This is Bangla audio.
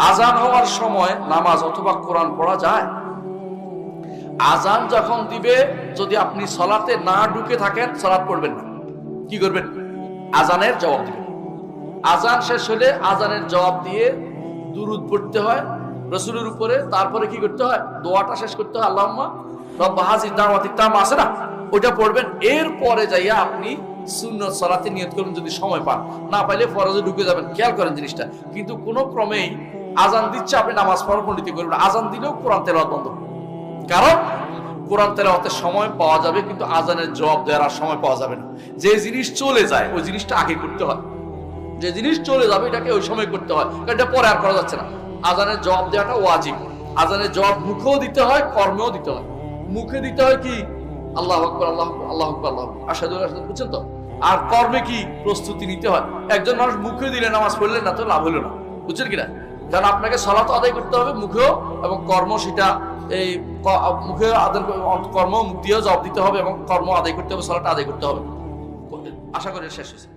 আজান হওয়ার সময় নামাজ অথবা কোরআন পড়া যায়? আজান যখন দিবে, যদি আপনি সালাতে না ঢুকে থাকেন, সালাত পড়বেন না। কি করবেন? আজানের জবাব দিবেন। আজান শেষ হলে আজানের জবাব দিয়ে দুরূদ পড়তে হয় রাসূলের উপরে। তারপরে কি করতে হয়? দোয়াটা শেষ করতে হয়, আল্লাহুম্মা রাব্বা হাযিহি দাওয়াতি তাম্মা, আছে না, ওইটা পড়বেন। এরপরে যাইয়া আপনি সুন্নত সালাতে নিয়ত করবেন, যদি সময় পান। না পাইলে ফরজে ঢুকে যাবেন। খেয়াল করেন জিনিসটা। কিন্তু কোনো ক্রমেই আজান দিচ্ছে, আপনি নামাজ পড়ার পণ্ডিতি করবেন। আজান দিলেও কোরআন তেলাওয়াত বন্ধ। কারণ কোরআন তেলাওয়াতের সময় পাওয়া যাবে, কিন্তু আজানের জবাব দেওয়ার আর সময় পাওয়া যাবে না। যে জিনিস চলে যায় ওই জিনিসটা আগে করতে হয়। যে জিনিস চলে যাবে এটাকে ওই সময় করতে হয়, কারণ এটা পরে আর করা যাচ্ছে না। আজানের জবাব দেওয়াটা ওয়াজিব। আজানের জবাব মুখেও দিতে হয়, কর্মেও দিতে হয়। মুখে দিতে হয় কি? আল্লাহু আকবার, আল্লাহু আকবার, আল্লাহু আকবার, আল্লাহু আকবার, আশহাদু আল্লা ইলাহা ইল্লাল্লাহ, বুঝছেন তো? আর কর্মে কি? প্রস্তুতি নিতে হয়। একজন মানুষ মুখে দিলে নামাজ পড়লেন না, তো লাভ হলো না, বুঝছেন কিনা? কারণ আপনাকে সালাত আদায় করতে হবে মুখেও, এবং কর্ম সেটা এই মুখে আদায়, কর্ম মুখ দিয়েও জবাব দিতে হবে, এবং কর্ম আদায় করতে হবে, সালাত আদায় করতে হবে। আশা করি শেষ হয়েছে।